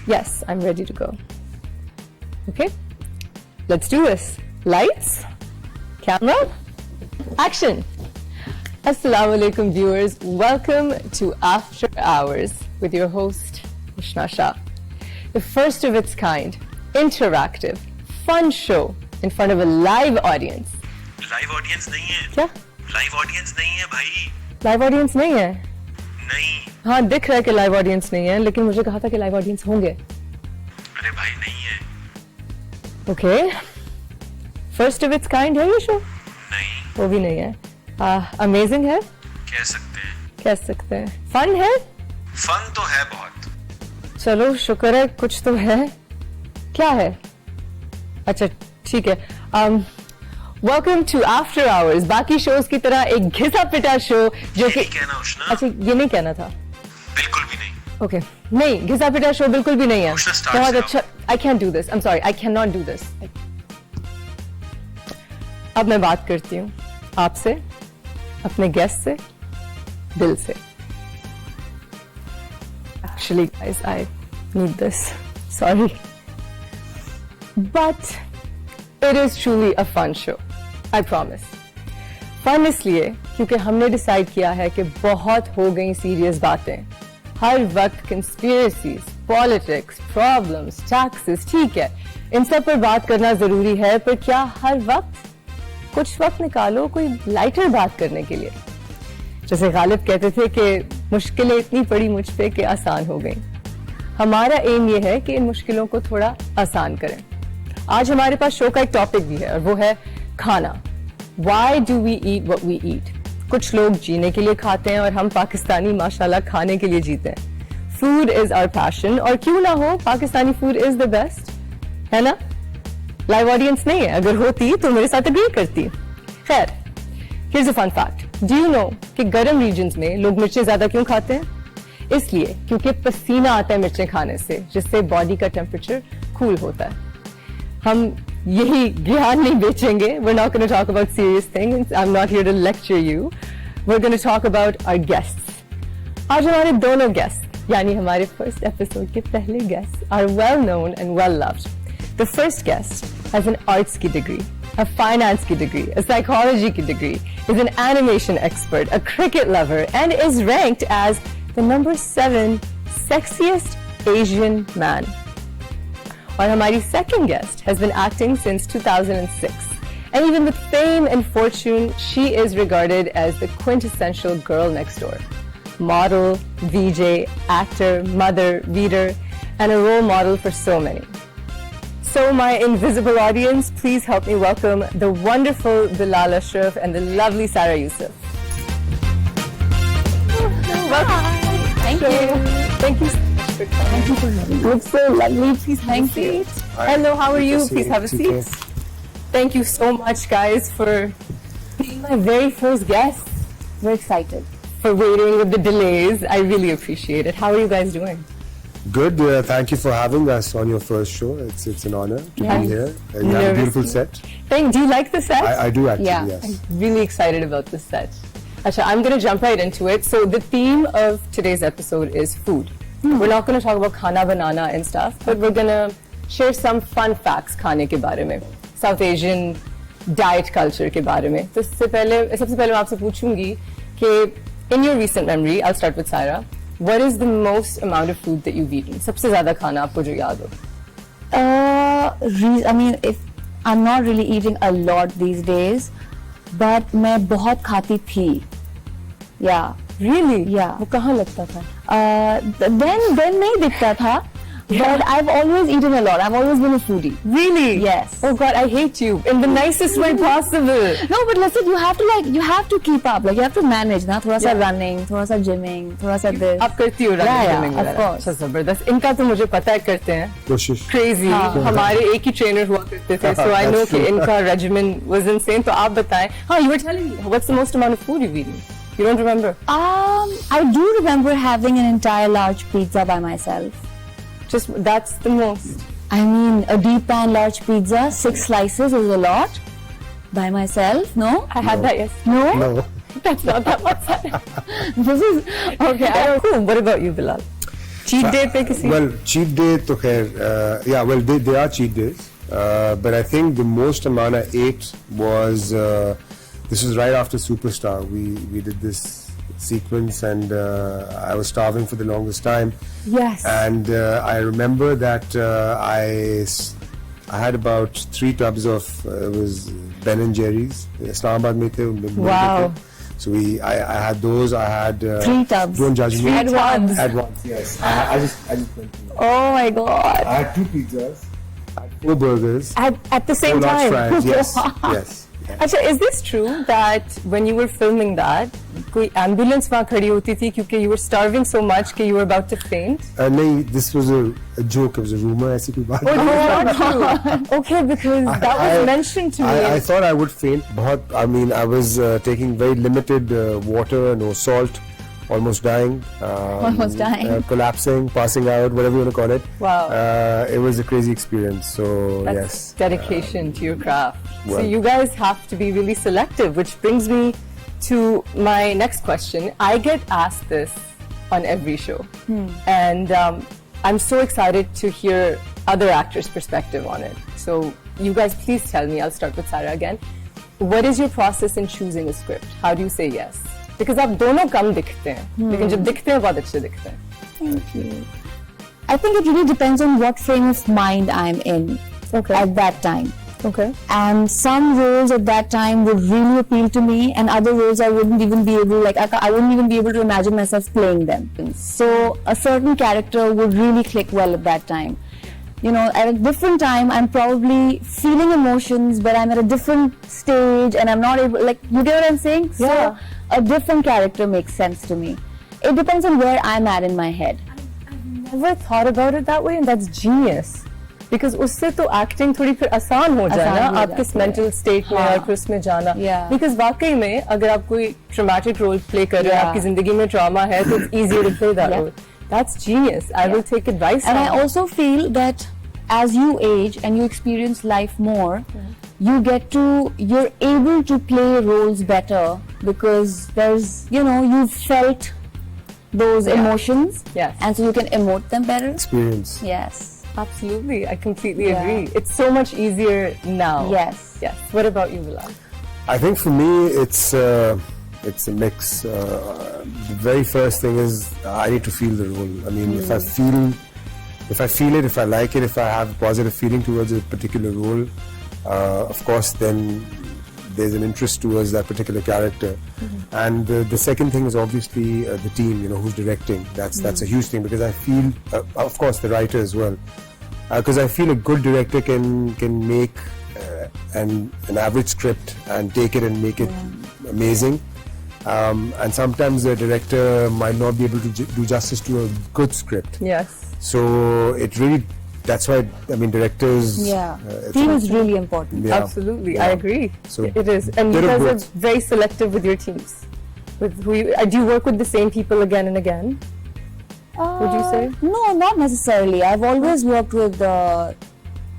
Yes, I'm ready to go. Okay, let's do this. Lights, camera, action. Assalamu alaikum viewers. Welcome to After Hours with your host, Ushna Shah. The first of its kind, interactive, fun show in front of a live audience. Live audience नहीं है क्या? Live audience नहीं है भाई live audience नहीं है? नहीं हाँ, दिख रहा है कि लाइव ऑडियंस नहीं है, लेकिन मुझे कहा था कि लाइव ऑडियंस होंगे. अरे भाई नहीं है okay, first of its kind है ये शो? नहीं वो भी नहीं है. अमेजिंग है, कह सकते हैं फन है. फन तो है बहुत चलो शुक्र है कुछ तो है. क्या है? अच्छा ठीक है. Welcome to after hours. बाकी शोज की तरह एक घिसा पिटा शो जो कि नहीं कहना उष्णा अच्छा ये नहीं कहना था. बिल्कुल भी नहीं ओके नहीं, घिसा पिटा शो बिल्कुल भी नहीं है. उष्णा, start बहुत से अच्छा. I can do this. I am sorry, I can not do this. अब मैं बात करती हूँ आपसे, अपने गेस्ट से, दिल से. Actually, guys, I need this. Sorry. But it is truly a fun show. I promise. Fun इसलिए क्योंकि हमने डिसाइड किया है कि बहुत हो गई सीरियस बातें. हर वक्त conspiracies, politics, problems, taxes, ठीक है, इन सब पर बात करना जरूरी है, पर क्या हर वक्त कुछ वक्त निकालो कोई लाइटर बात करने के लिए. जैसे गालिब कहते थे कि मुश्किलें इतनी पड़ी मुझ पे कि आसान हो गई. हमारा एम ये है कि इन मुश्किलों को थोड़ा आसान करें. आज हमारे पास शो का एक टॉपिक भी है और वो है खाना. Why do we eat what we eat? कुछ लोग जीने के लिए खाते हैं और हम पाकिस्तानी माशाल्लाह खाने के लिए जीते हैं. Food is our passion और क्यों ना हो, Pakistani food is the best, है ना? लाइव ऑडियंस नहीं है, अगर होती तो मेरे साथ एग्री करती. खैर, here's a fun fact. Do you know कि गर्म रीजन्स में लोग मिर्चें ज्यादा क्यों खाते हैं? इसलिए क्योंकि पसीना आता है मिर्चें खाने से, जिससे बॉडी का टेम्परेचर कूल होता है. हम यही ज्ञान नहीं बेचेंगे. We're not going to talk about serious things. I'm not here to lecture you. We're going to talk about our guests. आज हमारे दोनों guests, यानी हमारे फर्स्ट एपिसोड के पहले guests, are well known and well loved. The first guest has an arts की degree, a finance की degree, a psychology की degree, is an animation expert, a cricket lover, and is ranked as the number 7 sexiest Asian man. और हमारी second guest has been acting since 2006. And even with fame and fortune, she is regarded as the quintessential girl next door. Model, VJ, actor, mother, reader, and a role model for so many. So my invisible audience, please help me welcome the wonderful Bilal Ashraf and the lovely Sarah Youssef. Welcome. Thank you. Thank you so much for coming. Thank you for having me. It's so lovely. Please have Thank a you. seat. Hello, how are you? Please have a TK. seat. Thank you so much, guys, for being my very first guest. We're excited. For waiting with the delays. I really appreciate it. How are you guys doing? Good. Thank you for having us on your first show. It's an honor to Yeah. be here. And you have a beautiful set. Do you like the set? I do actually. Yeah. Yes. I'm really excited about this set. Asha, I'm going to jump right into it. So the theme of today's episode is food. We're not going to talk about khana banana and stuff, but we're going to share some fun facts खाने के बारे में, South Asian diet culture के बारे में. तो सबसे पहले मैं आपसे पूछूंगी कि in your recent memory, I'll start with Saira. What is the most amount of food that you've eaten? सबसे ज़्यादा खाना आपको जो याद हो? I mean, if I'm not really eating a lot these days, but मैं बहुत खाती थी. Yeah. Really? Yeah. वो कहाँ लगता था? Then नहीं दिखता था. But I've always eaten a lot. I've always been a foodie. Really? Yes. Oh God, I hate you in the nicest way possible. No, but listen, you have to keep up. Like you have to manage ना, थोड़ा सा Yeah. running, थोड़ा सा gymming, थोड़ा सा this. आप करती हो Yeah, yeah, running of वगैरह? course. अच्छा जबरदस्त. इनका तो मुझे पता है करते हैं. कोशिश. Crazy. हमारे एक ही trainer हुआ करते थे. So I know That's कि true. इनका regimen was insane. तो आप बताएं. हाँ, you were telling me. What's the most amount of food you've eaten? You don't remember? I do remember having an entire large pizza by myself. Just that's the most. I mean, a deep pan large pizza, 6 slices is a lot by myself. No? I had that yesterday. No? No. That's not that much. This is Okay, I don't. Cool. What about you, Bilal? cheat day pe kisi? Well, cheat day to khair, yeah, well, they are cheat days. But I think the most amount I ate was, this was right after Superstar. We did this sequence and I was starving for the longest time. Yes. And I remember that I had about 3 tubs of, it was Ben and Jerry's. Islamabad mein the. Wow. So I had those. I had 3 tubs. Don't judge me. At once. At once, yes. I just went through. Oh my God. I had 2 pizzas. I had 4 burgers. At the same 4 large time. fries. Yes. Yes. अच्छा, is this true that when you were filming that, कोई ambulance वहाँ खड़ी होती थी क्योंकि you were starving so much कि you were about to faint? नहीं, this was a joke. It was a rumor. ऐसी कोई बात Oh, नहीं. no, not true. Okay, because that was mentioned to me. I thought I would faint. I mean, I was taking very limited water, no salt, almost dying. Almost dying. Collapsing, passing out, whatever you want to call it. Wow. It was a crazy experience. So, That's yes. dedication to your craft. So well. you guys have to be really selective, which brings me to my next question. I get asked this on every show. And I'm so excited to hear other actors' perspective on it. So you guys please tell me, I'll start with Sarah again. What is your process in choosing a script? How do you say yes? Because आप दोनों कम दिखते हैं, लेकिन जब दिखते हैं बहुत अच्छे दिखते हैं. Thank you. I think it really depends on what frame of mind I'm in at that time. Okay. And some roles at that time would really appeal to me, and other roles I wouldn't even be able, I wouldn't even be able to imagine myself playing them. So a certain character would really click well at that time. You know, at a different time, I'm probably feeling emotions, but I'm at a different stage, and I'm not able, like, you get what I'm saying? Yeah. So a different character makes sense to me. It depends on where I'm at in my head. Never thought about it that way, and that's genius. Because उससे तो acting थोड़ी फिर आसान हो जाए ना, आप किस mental state में और फिर उसमें जाना. Yeah. Because वाकई में अगर आप कोई traumatic role play कर रहे हैं, आपकी जिंदगी में trauma है, तो it's easier to play that role. That's genius. I will take advice. And I also feel that as you age and you experience life more, you're able to play roles better because you've felt those emotions. Yes. And so you can emote them better. Experience. Yes. Absolutely, I completely Yeah. agree. It's so much easier now. Yes. Yes. What about you, Bilal? I think for me, it's a mix. The very first thing is I need to feel the role. I mean, if I feel it, if I like it, if I have a positive feeling towards a particular role, of course, then there's an interest towards that particular character. And the second thing is obviously the team, who's directing. That's a huge thing because I feel, of course, the writer as well. Because I feel a good director can make an average script and take it and make it amazing. And sometimes the director might not be able to do justice to a good script. Yes. So it really, that's why, I mean, directors... Team is really important. Yeah. Absolutely, Yeah. I agree. So it is. And you bit of guys are both. very selective with your teams. With who do you work with the same people again and again? Would you say? No, not necessarily. I've always worked with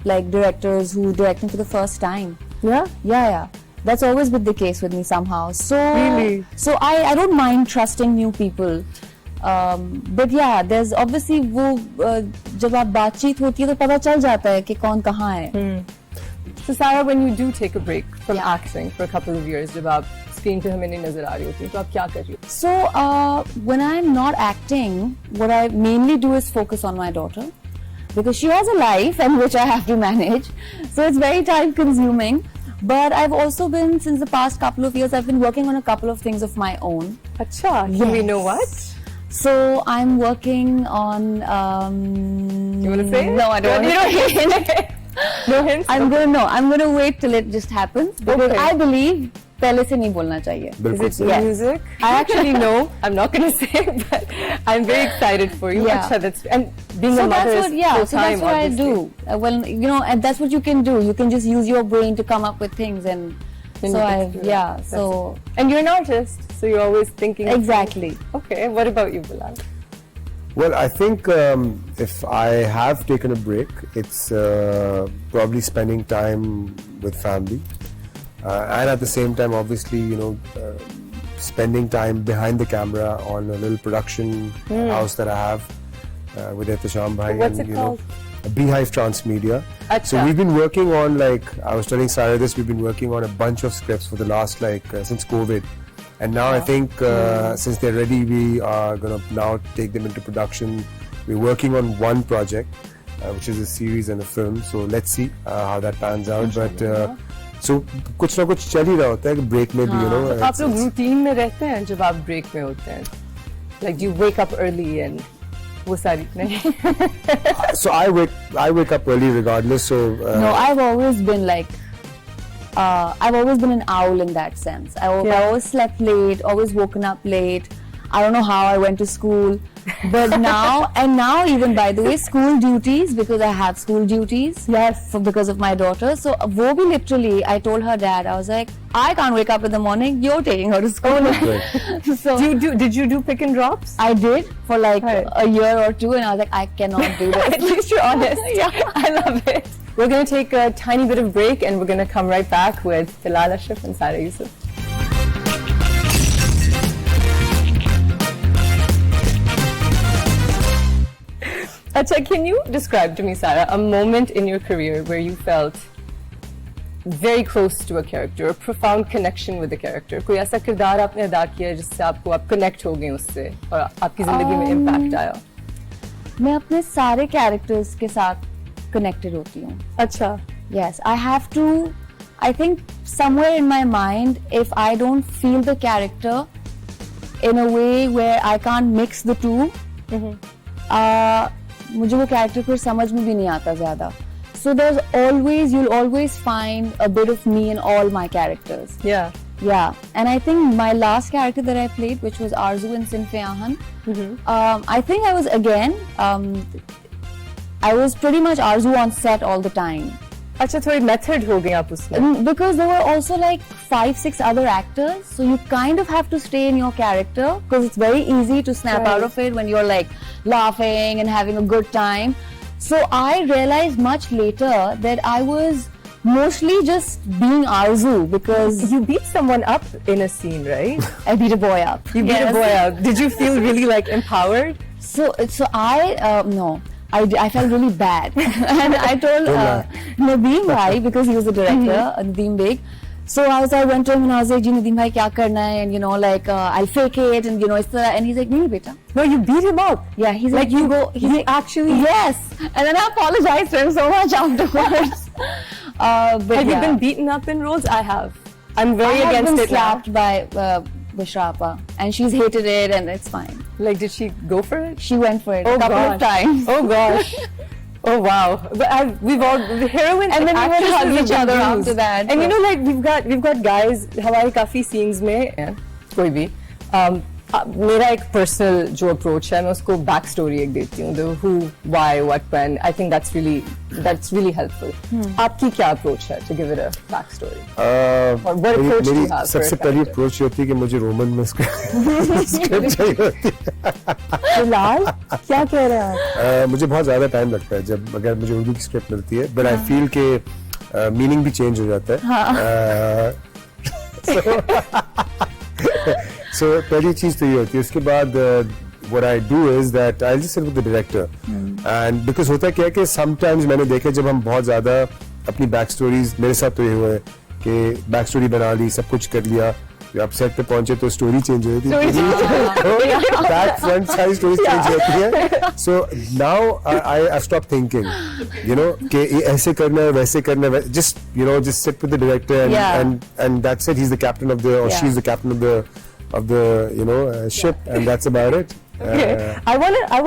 directors who directing for the first time. Yeah. Yeah. That's always been the case with me somehow. So, Really? So I don't mind trusting new people. But yeah, there's obviously जब आप बातचीत होती है तो पता चल जाता है कि कौन कहाँ है. So Sarah, when you do take a break from acting for a couple of years, जब आप screen पे हमें नहीं नजर आ रही होती, तो आप क्या कर रही हो? So when I'm not acting, what I mainly do is focus on my daughter because she has a life and which I have to manage. So it's very time consuming. But I've also been, since the past couple of years, I've been working on a couple of things of my own. अच्छा, can we Yes. know what? So I'm working on. You want to say it? No, I don't. You don't want to say. No hints. I'm gonna wait till it just happens because Okay. I believe पहले से नहीं बोलना चाहिए. Is बिल्कुल it सही. Yes. music? I actually know. I'm not going to say it, but I'm very excited for you. Yeah. Achha, that's, and being So a mother that's is what, full so that's time, what I obviously. do. Well, and that's what you can do. You can just use your brain to come up with things, and Then so you I, get to- that's so it. And you're an artist, so you're always thinking. exactly. Okay, what about you, Bilal? Well, I think if I have taken a break, it's probably spending time with family. And at the same time, obviously, spending time behind the camera on a little production house that I have. with Ehtisham Bhai. What's and, it you know, called? Beehive Transmedia. Acha. So we've been working on, like, I was telling Sarah this, we've been working on a bunch of scripts for the last, like, since COVID. And now I think since they're ready, we are going to now take them into production. We're working on one project, which is a series and a film. So let's see how that pans out. But so कुछ ना कुछ चल ही रहा होता है break में भी, you know. आप लोग रूटीन में रहते हैं जब आप ब्रेक में होते हैं? Like do you wake up early and वो सारी नहीं? So I wake up early regardless. So No, I've always been like, I've always been an owl in that sense. I always slept late, always woken up late. I don't know how I went to school, but now even by the way, school duties, because I have school duties. Yes. Because of my daughter. So wo bhi literally, I told her dad, I was like, I can't wake up in the morning. You're taking her to school. So Did you do pick and drops? I did for like a year or two, and I was like, I cannot do this. At least you're honest. Yeah, I love it. We're going to take a tiny bit of break and we're going to come right back with Bilal Ashraf and Sarah Yusuf. Acha, can you describe to me, Sarah, a moment in your career where you felt very close to a character, a profound connection with a character? कोई ऐसा किरदार आपने अदा किया जिससे आपको आप connect हो गए उससे और आपकी जिंदगी में इम्पैक्ट आया? मैं अपने सारे कैरेक्टर्स के साथ connected होती हूँ. अच्छा. Yes, I have to. I think somewhere in my mind, if I don't feel the character in a way where I can't mix the two, मुझे वो character फिर समझ में भी नहीं आता ज़्यादा. So you'll always find a bit of me in all my characters. Yeah. Yeah, and I think my last character that I played, which was Arzu in Sinf Ahan, I think I was I was pretty much Arzu on set all the time. अच्छा थोड़ी method हो गई आप उसमें. Because there were also like 5-6 other actors, so you kind of have to stay in your character because it's very easy to snap out of it when you're like laughing and having a good time. So I realized much later that I was mostly just being Arzu because You beat someone up in a scene, right? I beat a boy up. You beat a boy up. Did you feel really like empowered? So I no. I felt really bad, and I told Nadeem Bhai, because he was the director, Nadeem Beg. So I went to him and I was like, "Ji Nadeem Bhai, kya karna hai?" And you know, like I'll fake it, and you know, and he's like, "No, beta." No, you beat him up. Yeah, he's like, you go. He's actually yes, and then I apologized to him so much afterwards. But have you been beaten up in roles? I have. I'm very I have against been it now. slapped by Bishrapa, and she's hated it, and it's fine. Like, did she go for it? She went for it a couple of times. Oh gosh. Oh wow. But we've all the heroine And then we would hug each other after that. And you know, like we've got guys. हमारे काफी scenes में कोई भी मेरा एक personal जो approach है मैं उसको बैक स्टोरी एक देती हूँ. The who, why, what, when. I think that's really helpful. आपकी क्या अप्रोच है to give it a back story? Or what approach do you have? सबसे पहली अप्रोच होती है कि मुझे रोमन में स्क्रिप्ट चाहिए होती है. बिलाल क्या कह रहे हैं आप? मुझे बहुत ज्यादा टाइम लगता है जब अगर मुझे उर्दू की स्क्रिप्ट मिलती है, बट आई फील के मीनिंग भी चेंज हो जाता है. So पहली चीज तो ये होती है. उसके बाद what I do is that I'll just sit with the director, and because होता क्या है कि sometimes मैंने देखा जब हम बहुत ज्यादा अपनी बैक स्टोरीज, मेरे साथ तो ये हुआ है कि बैक स्टोरी बना ली, सब कुछ कर लिया, आप सेट पे पहुंचे तो स्टोरी चेंज हो जाती है, बैक फ्रंट सारी स्टोरी चेंज होती है. So now I stop thinking, you know, कि ऐसे करना है वैसे करना है, just you know, just sit with the director and that's it. He is the captain of the, और she is the captain of the you know ship, and that's about it. I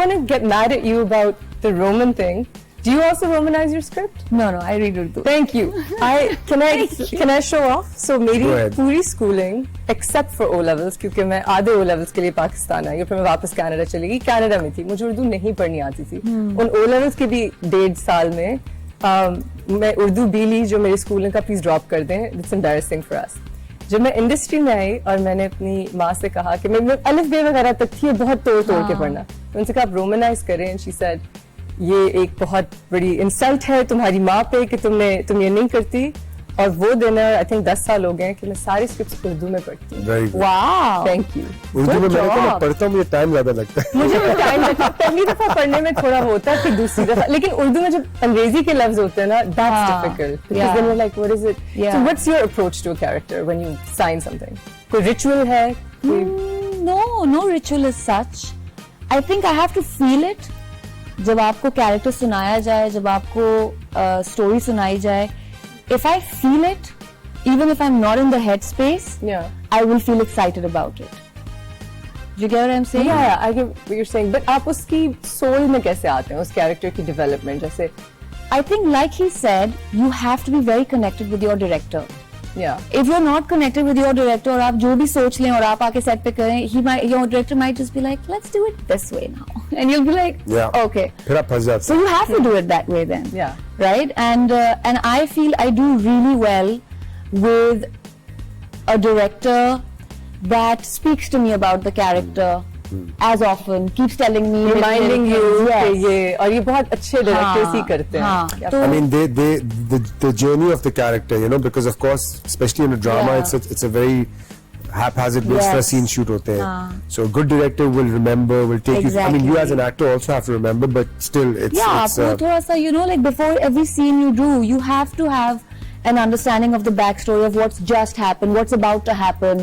want to get mad at you about the Roman thing. Do you also Romanize your script? No, I read Urdu. Thank you. Can I show off? So मेरी पूरी schooling except for O levels, क्योंकि मैं आधे O levels के लिए पाकिस्तान आई और फिर मैं वापस कनाडा चली गई. कनाडा में थी, मुझे उर्दू नहीं पढ़नी आती थी. उन O levels के भी 1.5 साल में मैं उर्दू भी ली जो मेरे स्कूल ने कहा प्लीज ड्रॉप कर दें. It's embarrassing for us. जब मैं इंडस्ट्री में आई और मैंने अपनी माँ से कहा कि मैं अलिफ बे वगैरह तक थी बहुत तोड़ के पढ़ना, उनसे कहा आप रोमनाइज करें. एंड शी सेड ये एक बहुत बड़ी इंसल्ट है तुम्हारी माँ पे कि तुम ये नहीं करती. اور وہ دن आई थिंक 10 साल हो गए हैं कि मैं सारी स्क्रिप्ट्स उर्दू में पढ़ती हूँ. Very good. Wow. Thank you. Urdu में Good मैंने कहा मैं job. पढ़ता हूँ, मुझे टाइम ज्यादा लगता है. मुझे भी टाइम लगता है, पहली दफा पढ़ने में थोड़ा होता है, फिर दूसरी दफा, लेकिन उर्दू में जब अंग्रेजी के लफ्ज होते हैं ना, that's हाँ, difficult. yeah. Because then you're like, what is it? Yeah. So what's your approach to a character when you sign something? कोई ritual है? No ritual as such. I think I have to feel it. जब आपको character सुनाया जाए, जब आपको story सुनाई जाए, if I feel it, even if I'm not in the headspace, Yeah. I will feel excited about it. Do you get what I'm saying? Yeah, I get what you're saying. But आप उसकी soul में कैसे आते हैं, उस character की development जैसे? I think, like he said, you have to be very connected with your director. Yeah. If you're not connected with your director, और आप जो भी सोच लें और आप आके set पे करें, your director might just be like, let's do it this way now, and you'll be like, Yeah. okay. फिर आप फंस जाते So you have to do it that way then. Yeah. Right? And I feel I do really well with a director that speaks to me about the character as often, keeps telling me, Reminding you yes. कि ये, और ये बहुत अच्छे directors ही करते हैं. हाँ, क्या तो I mean, the journey of the character, you know, because of course, especially in a drama, Yeah. it's a very haphazard based Yes. scene shoot होते हैं. हाँ. So a good director will remember, will take you. I mean, you as an actor also have to remember, but still, it's yeah, it's. आपको थोड़ा सा, you know, like before every scene you do, you have to have an understanding of the backstory of what's just happened, what's about to happen.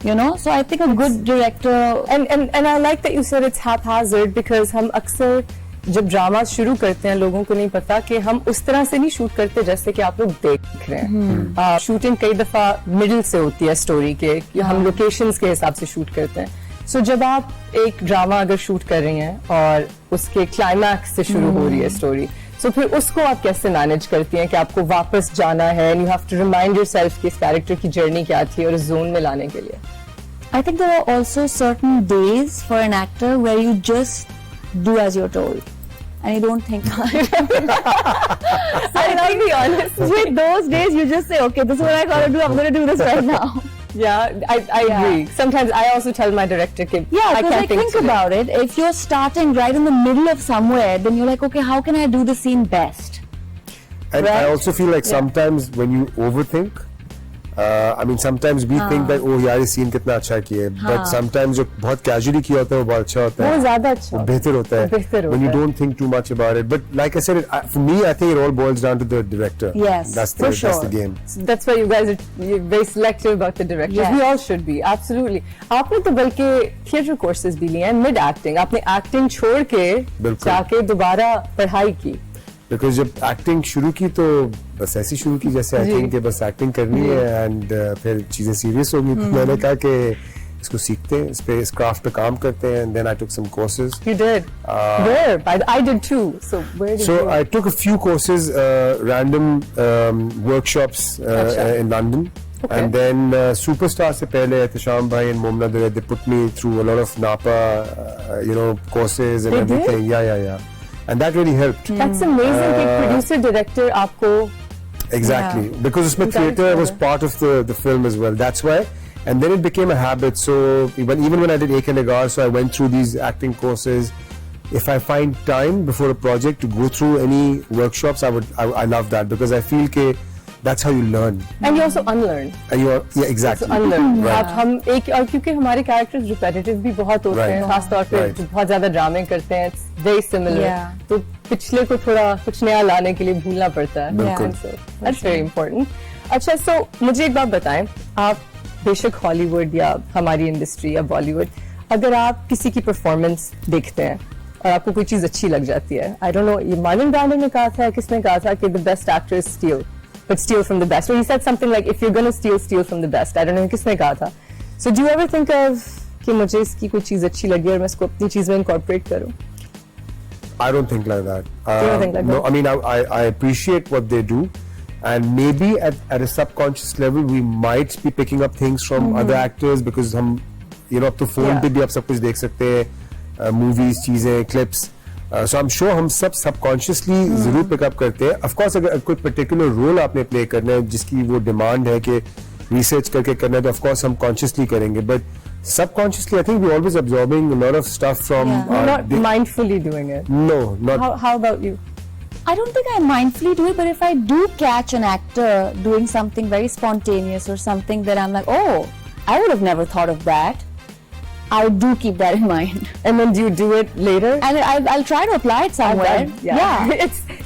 You know, so I think a good director. And I like that you said it's haphazard because हम अक्सर जब drama शुरू करते हैं लोगों को नहीं पता कि हम उस तरह से नहीं शूट करते जैसे कि आप लोग देख रहे हैं. शूटिंग कई दफा मिडिल से होती है स्टोरी के, कि हम लोकेशंस के हिसाब से शूट करते हैं. सो जब आप एक ड्रामा अगर शूट कर रही हैं और उसके क्लाइमैक्स से शुरू हो रही है स्टोरी, सो फिर उसको आप कैसे मैनेज करती हैं कि आपको वापस जाना है, and you have to remind yourself कि इस कैरेक्टर की जर्नी क्या थी और इस जोन में लाने के लिए? I think there are also certain days for an actor where you just do as you're told and you don't think about it. I'll be honest. With those days you just say, okay, this is what I gotta do, I'm gonna do this right now. Yeah, I agree. Sometimes I also tell my director कि Yeah, I because can't think today. about it. If you're starting right in the middle of somewhere, then you're like, okay, how can I do the scene best? And I Right. also feel like sometimes when you overthink, I mean, sometimes we think that, oh यार ये scene कितना अच्छा किया है, but sometimes जो बहुत casually किया होता है वो बहुत अच्छा होता है. वो ज्यादा अच्छा वो होता है. बेहतर होता है. बेहतर When you होता है. don't think too much about it. But like I said, for me, I think it all boils down to the director. Yes, that's for the sure. game. That's why you guys you're very selective about the directors. Yes. We all should be, absolutely. आपने तो बल्कि theatre courses भी लिए हैं, mid acting. आपने acting छोड़ के बिल्कुल. जाके दोबारा पढ़ाई की. Because जब एक्टिंग शुरू की तो बस ऐसी शुरू की जैसे आई जी. थिंक कि बस एक्टिंग करनी है एंड फिर चीजें सीरियस होगी. तो मैंने कहा कि इसको सीखते हैं, इस पे इस क्राफ्ट पे काम करते हैं. And then I took some courses. You did. Where? I did too. So where did So you? I took a few courses, random workshops Acha. in London. Okay. And then Superstar se pehle Ehtisham bhai and Momna Dure, they put me through a lot of NAPA, courses and They did? everything. Yeah. And that really helped. That's amazing कि producer director आपको Exactly. Because usme Encourage theatre was kar part of the film as well. That's why. And then it became a habit. So even when I did Ek Nigar, so I went through these acting courses. If I find time before a project to go through any workshops, I love that because I feel ke that's how you learn. and you also unlearn. And exactly. So unlearn. Right. आप हम एक और क्योंकि हमारे characters repetitive भी बहुत होते Right. हैं, खास तौर पे Right. जो बहुत ज्यादा ड्रामे करते हैं, it's very similar. Yeah. तो पिछले को थोड़ा कुछ नया लाने के लिए भूलना पड़ता है. बिल्कुल. And so that's very important. अच्छा, so मुझे एक बात बताएं, आप बेशक हॉलीवुड या हमारी इंडस्ट्री या बॉलीवुड, अगर आप किसी की परफॉर्मेंस देखते हैं और आपको कोई चीज अच्छी लग जाती है, आई डोंट नो ये मार्लन ब्रांडो ने कहा था, किसने कहा था कि the best actor steel, but steal from the best. Or he said something like, if you're gonna steal from the best. I don't know किसने कहा था. So do you ever think of कि मुझे इसकी कोई चीज अच्छी लगी और मैं इसको अपनी चीज में incorporate करूं? I don't think like that. don't think like no, that? I mean, I appreciate what they do. And maybe at a subconscious level, we might be picking up things from other actors because हम, अब तो phone Yeah. पे भी आप सब कुछ देख सकते हैं, movies, चीजें, clips. So I'm sure हम सब subconsciously जरूर pick up करते हैं. Of course, अगर कोई particular role आपने play करना है जिसकी वो demand है कि research करके करना है, तो of course हम consciously करेंगे. But subconsciously, I think we're always absorbing a lot of stuff from. Yeah. You're not mindfully doing it. No, not. How about you? I don't think I mindfully do it, but if I do catch an actor doing something very spontaneous or something that I'm like, oh, I would have never thought of that, I do keep that in mind. And then do you do it later? And I'll try to apply it somewhere. Yeah.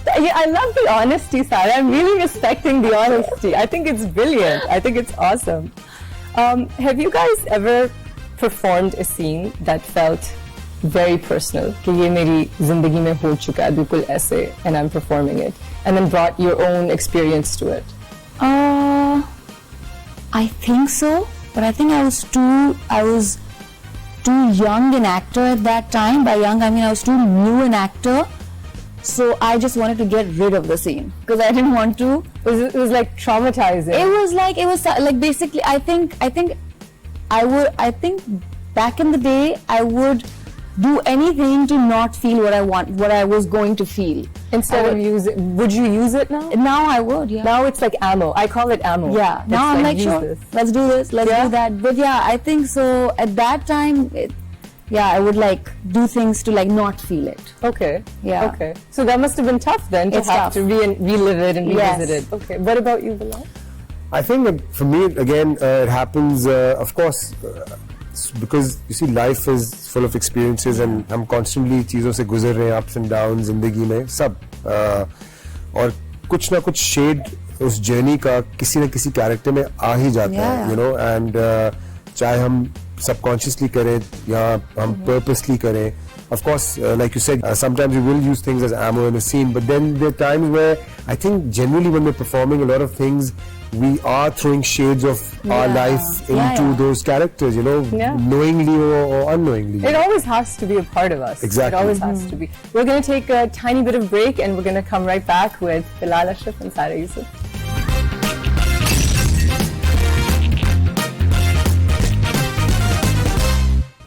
I love the honesty, Sarah. I'm really respecting the honesty. I think it's brilliant. I think it's awesome. Have you guys ever performed a scene that felt very personal? कि ये मेरी जिंदगी में हो चुका है बिल्कुल ऐसे, and I'm performing it, and then brought your own experience to it. I think so, but I think I was too young an actor at that time. By young, I mean I was too new an actor. So I just wanted to get rid of the scene because I didn't want to. It was like traumatizing. It was like basically I think back in the day I would do anything to not feel what I was going to feel. Instead of would you use it now? Now I would, yeah. Now it's like ammo. I call it ammo. Yeah. Now I'm like, sure, let's do this, let's do that. But yeah, I think so. At that time, I would like do things to like not feel it. Okay. Yeah. Okay. So that must have been tough then to have to relive it and revisit it. Okay. What about you, Bilal? I think that for me, again, it happens, of course, because you see, life is full of experiences and हम constantly चीज़ों से गुजर रहे हैं, ups and downs ज़िंदगी में सब, और कुछ ना कुछ shade उस journey का किसी न किसी character में आ ही जाता है, you know, and चाहे हम subconsciously करें या हम purposely करें. Of course, like you said, sometimes we will use things as ammo in a scene, but then there are times where I think generally when we're performing a lot of things, we are throwing shades of our life into those characters, you know, knowingly or unknowingly. It always has to be a part of us. Exactly. It always has to be. We're going to take a tiny bit of break and we're going to come right back with Bilal Ashraf and Sarah Yusuf.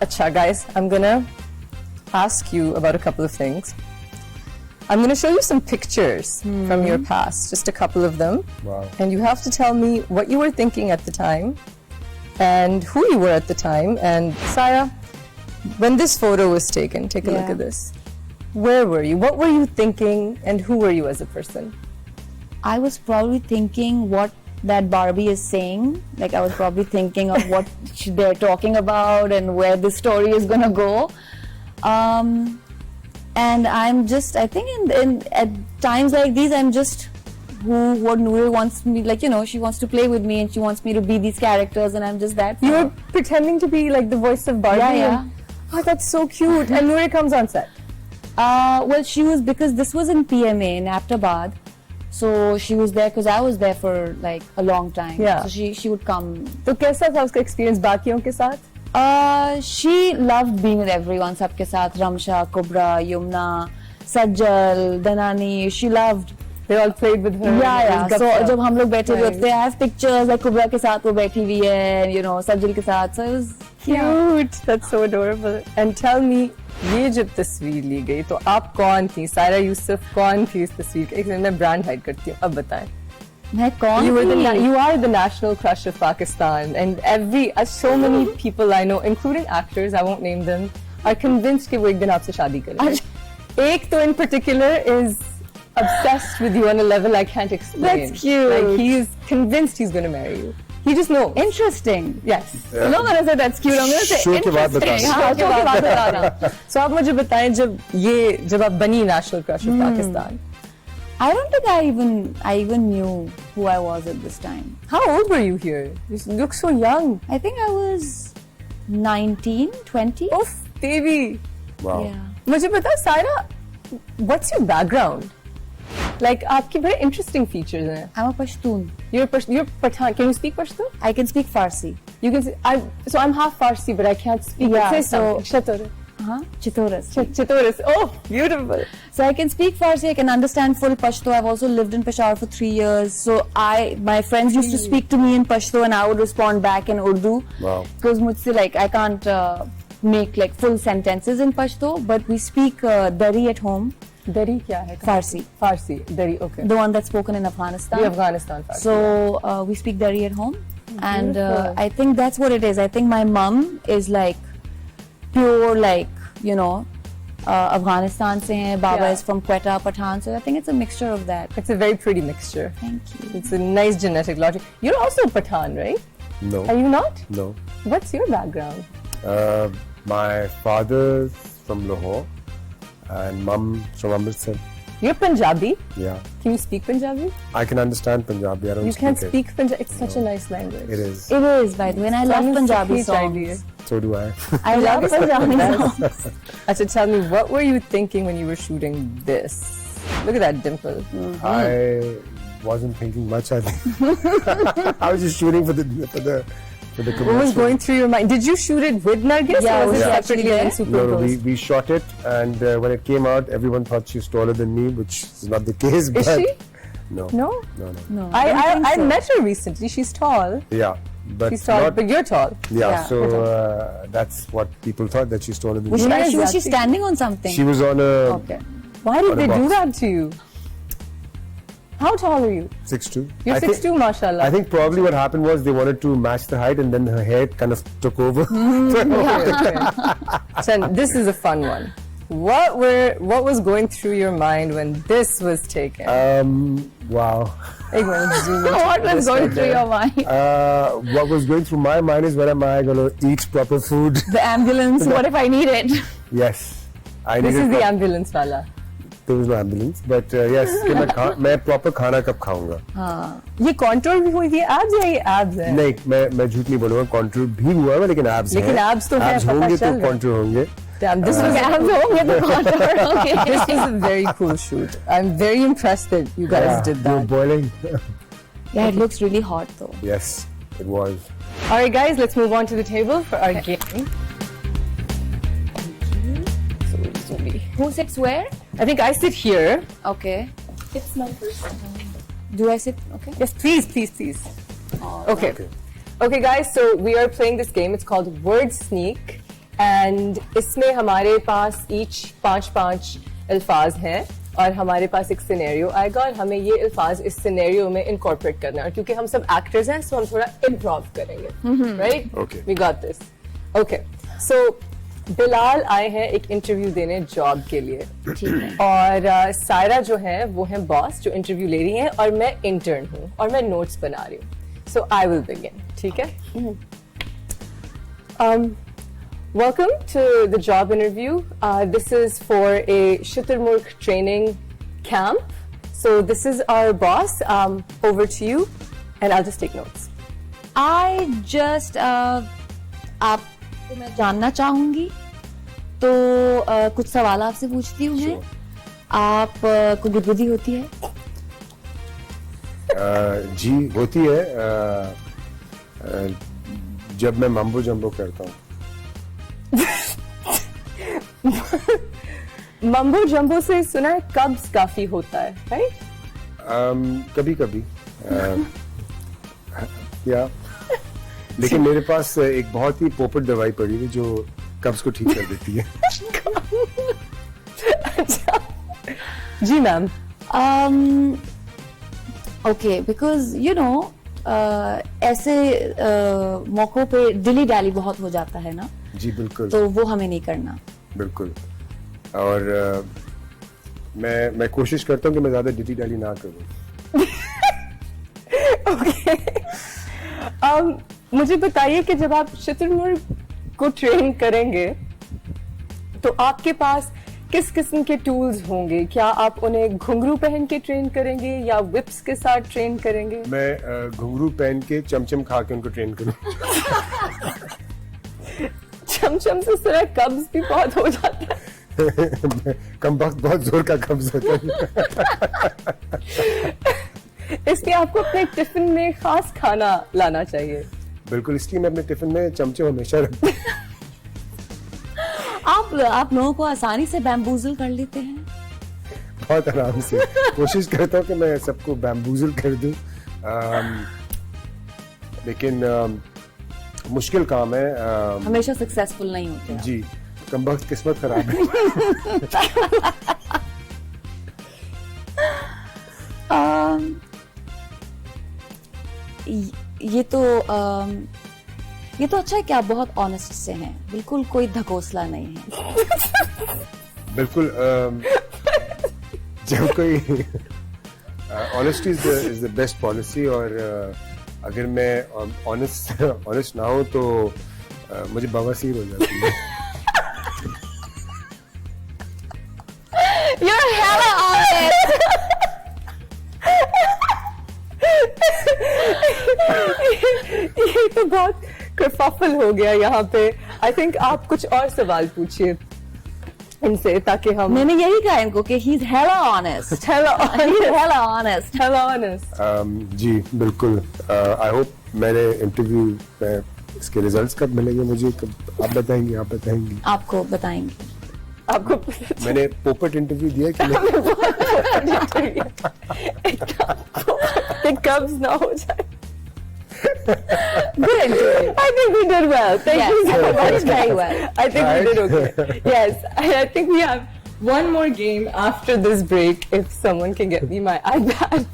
Acha guys, I'm going to ask you about a couple of things. I'm going to show you some pictures from your past, just a couple of them. Wow. And you have to tell me what you were thinking at the time and who you were at the time. And Sarah, when this photo was taken, take a look at this. Where were you? What were you thinking and who were you as a person? I was probably thinking what that Barbie is saying. Like I was probably thinking of what they're talking about and where the story is going to go. And I'm just, I think in at times like these, I'm just what Noor wants me, like, you know, she wants to play with me and she wants me to be these characters and I'm just that. You were pretending to be like the voice of Barbie? Yeah. Oh, that's so cute. And Noor comes on set? Well, she was, because this was in PMA in Aptabad. So she was there because I was there for like a long time. Yeah. So she would come. So कैसा था उसका experience बाकियों के साथ? She loved being with everyone, सबके साथ, Ramsha, Kubra, Yumna, Sajjal, Danani. She loved. They all played with her. Yeah. So जब हम लोग बैठे हुए थे, I have pictures like Kubra के साथ वो बैठी हुई है, you know, Sajjal के साथ. So it was cute. That's so adorable. And tell me, ये जब तस्वीर ली गई, तो आप कौन थी? सारा यूसुफ कौन थी इस तस्वीर के? एक मिनट मैं brand hide करती हूँ. अब बताएं. मैं कौन थी? You are the national crush of Pakistan, and so many people I know, including actors, I won't name them, are convinced कि वो एक दिन आपसे शादी करेंगे. एक तो in particular is obsessed with you on a level I can't explain. That's cute. Like he's convinced he's going to marry you. He just knows. Interesting. Yes. I'm not going to say that's cute. I'm going to say Show के बाद interesting. बताना. हाँ, show के बाद बताना. So आप मुझे बताएं जब आप बनी national crush of Pakistan. I don't think I even knew who I was at this time. How old were you here? You look so young. I think I was 19, 20. Oh, baby. Wow. Yeah. मुझे पता है Sarah, what's your background? Like आपकी very interesting features हैं. I'm a Pashtun. You're Pathan. Can you speak Pashto? I can speak Farsi. You can. So I'm half Farsi, but I can't speak. Yeah, Say so- something. Chitoras. Chitoris. Oh, beautiful. So I can speak Farsi, I can understand full Pashto. I've also lived in Peshawar for 3 years. So my friends used to speak to me in Pashto and I would respond back in Urdu. Wow. Because mujhse like I can't make like full sentences in Pashto, but we speak Dari at home. Dari क्या है? Farsi. Farsi. Dari. Okay. The one that's spoken in Afghanistan. The Afghanistan Farsi. So we speak Dari at home. And I think that's what it is. I think my mum is like pure, like, you know, Afghanistan se hain, Baba Yeah. is from Quetta, Pathan, so I think it's a mixture of that. It's a very pretty mixture. Thank you. It's a nice genetic lottery. You're also Pathan, right? No, Are you not? no. What's your background? My father's from Lahore and mum from Amritsar. You're Punjabi. Yeah, Can you speak Punjabi? I can understand Punjabi. I don't You can't speak speak Punjabi. It's such a nice language. it. It is. It is, by the way, and I love Punjabi songs. So do I. I love Punjabi songs. Achha, tell me, what were you thinking when you were shooting this? Look at that dimple. I wasn't thinking much. I think I was just shooting for the What was commercial. going through your mind? Did you shoot it with Nargis? Yeah, or was was it she separately actually and there? superimposed? we shot it, and when it came out, everyone thought she's taller than me, which is not the case. Is but she? No. No? No. No, I don't think so. met her recently. She's tall. Yeah, but She's tall, not. but you're tall. Yeah, Yeah, so that's what people thought, that she's taller than Was me. she, was she Exactly. standing on something? She was on a Okay. Why did On a they do box. that to you? How tall are you? 6'2". You're I think- 6'2", mashallah. I think probably what happened was they wanted to match the height, and then her hair kind of took over. Son, this is a fun one. What was going through your mind when this was taken? Wow. Ek minute, zoom into What was this going right through there. your mind? What was going through my mind is, when am I going to eat proper food? The ambulance, what if I need it? Yes. I This needed is the prop- ambulance wala. There was no ambulance, but yes, कि मैं proper खाना कब खाऊंगा? ये contour भी हुई थी abs या ये abs है? नहीं, मैं झूठ नहीं बोलूँगा, contour भी हुआ है, लेकिन abs हैं. लेकिन abs तो है, abs पता होंगे चल तो रहा है. contour होंगे. Damn, this was Abs honge to contour, okay. this was a very cool shoot. I'm very impressed that you guys did You're that. boiling. Yeah, it looks really hot though. Yes, it was. All right, guys, let's move on to the table for our game. So this will be. Who sits where? I think I sit here. Okay. It's my first time. Do I sit? Okay. Yes, please, please, please. Okay. Okay, guys, so we are playing this game. It's called Word Sneak. And इसमें हमारे पास each 5 अल्फाज हैं और हमारे पास एक scenario आएगा और हमें ये अल्फाज इस सिनेरियो में इनकॉर्पोरेट करना है. और क्योंकि हम सब एक्टर्स हैं, so हम थोड़ा इम्प्रोव करेंगे. Right? Okay. We got this. Okay. So Bilal आए हैं एक इंटरव्यू देने जॉब के लिए. ठीक है. और सायरा जो है वो है बॉस जो इंटरव्यू ले रही है और मैं इंटर्न हूँ और मैं नोट्स बना रही हूँ. सो आई विल बिगिन. ठीक है. Welcome to the job interview. This is for a Shuttermurk training camp. So this is our boss. Over to you, and I'll just take notes. I just आपको मैं जानना चाहूंगी तो कुछ सवाल आपसे पूछती हूँ मैं. आप को गुदगुदी होती है? जी होती है, जब मैं मम्बो जम्बो करता हूँ. मम्बो जम्बो से सुना है कब्ज काफी होता है, राइट? कभी कभी या लेकिन मेरे पास एक बहुत ही पोपट दवाई पड़ी है जो कब्ज को ठीक कर देती है. जी ma'am. Okay, because you know ऐसे मौकों पे दिली डाली बहुत हो जाता है ना, जी बिल्कुल. तो वो हमें नहीं करना. बिल्कुल. और मैं कोशिश करता हूँ कि मैं ज्यादा डिटी डाली ना करूँ. मुझे बताइए कि जब आप शुतुरमुर्ग को ट्रेन करेंगे तो आपके पास किस किस्म के टूल्स होंगे? क्या आप उन्हें घुंघरू पहन के ट्रेन करेंगे या विप्स के साथ ट्रेन करेंगे? मैं घुंघरू पहन के चमचम खा के उनको ट्रेन करूँ. चमचम से सिर्फ कब्ज भी बहुत हो जाता है. कम वक्त बहुत जोर का कब्ज होता है. इसलिए आपको अपने टिफिन में खास खाना लाना चाहिए. बिल्कुल, इसलिए मैं अपने टिफिन में चमचे हमेशा रखता हूँ. आप लोगों को आसानी से बैम्बूजल कर लेते हैं. बहुत आराम से कोशिश करता हूँ कि मैं सबको बैम्बूजल कर दूं, लेकिन मुश्किल काम है. हमेशा सक्सेसफुल नहीं होते हैं. जी, कम वक्त किस्मत खराब है. ये तो अच्छा है कि आप बहुत ऑनेस्ट से हैं, बिल्कुल कोई धकोसला नहीं है. बिल्कुल जब कोई honesty is the best policy और अगर मैं ऑनेस्ट ना हूं तो मुझे बवासीर हो जाती है. You're hella honest. ये तो बहुत kerfuffle हो गया यहाँ पे. I think आप कुछ और सवाल पूछिए इनसे ताकि हम. मैंने यही कहा इनको कि he's hella honest. He's hella honest. Hella honest. जी बिल्कुल. आई होप मेरे इंटरव्यू में इसके रिजल्ट्स कब मिलेंगे मुझे, कब आप बताएंगे? आप बताएंगी? आपको बताएंगे. आपको मैंने पोपट इंटरव्यू दिया कि नहीं? कब्ज ना हो जाए. Good interview. I think we did well. Thank Yes, you so much. very well. I think we did okay. Yes, I think we have one more game after this break if someone can get me my iPad.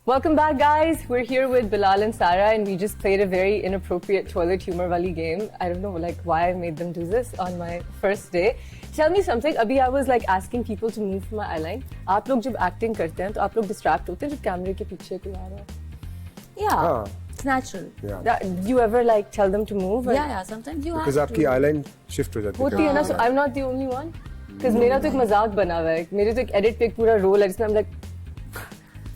Welcome back, guys. We're here with Bilal and Sarah, and we just played a very inappropriate toilet humor wali game. I don't know, like, why I made them do this on my first day. Tell me something. Abhi I was like asking people to move my eyeline. आप लोग जब acting करते हैं तो आप लोग distract होते हैं जब कैमरे के पीछे कोई आ रहा है. Yeah, हाँ. it's natural. Yeah. Do you ever like tell them to move? Yeah, sometimes you Because have आपकी to. आईलाइन शिफ्ट हो जाती होती है ना. So I'm not the only one. Because मेरा तो एक मजाक बना हुआ है. मेरे तो एक edit पे एक पूरा roll है जिसमें I'm like.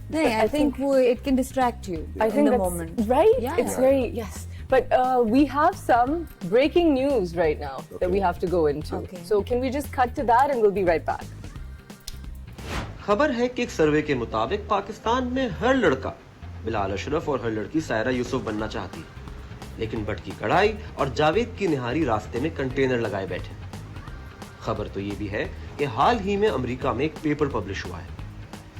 No, I think it can distract you I think in the that's moment. right. Yeah, It's yeah. very yes. But we have some breaking news right now that we have to go into. Okay. So can we just cut to that and we'll be right back. खबर है कि एक सर्वे के मुताबिक पाकिस्तान में हर लड़का बिलाल अशरफ और हर लड़की सायरा यूसुफ बनना चाहती है, लेकिन बट की कढ़ाई और जावेद की निहारी रास्ते में कंटेनर लगाए बैठे. खबर तो ये भी है कि हाल ही में अमेरिका में एक पेपर पब्लिश हुआ है.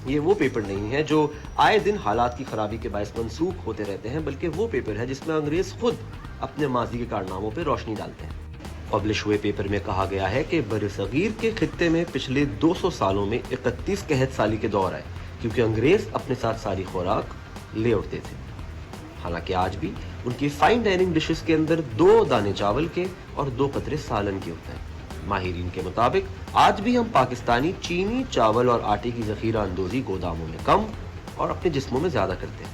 ये वो पेपर नहीं है जो आए दिन हालात की खराबी के बायस मनसूख होते रहते हैं, बल्कि वो पेपर है जिसमें अंग्रेज खुद अपने माजी के कारनामों पर रोशनी डालते हैं. पब्लिश हुए पेपर में कहा गया है कि बरसगीर के खित्ते में पिछले 200 सालों में 31 कहत साली के दौर आए, क्योंकि अंग्रेज अपने साथ सारी खुराक ले उठते थे. हालांकि आज भी उनकी फाइन डाइनिंग डिशेस के अंदर 2 दाने चावल के और 2 कतरे सालन के होते हैं. माहिरीन के मुताबिक आज भी हम पाकिस्तानी चीनी, चावल और आटे की जखीरा अंदोजी गोदामों में कम और अपने जिस्मों में ज्यादा करते हैं.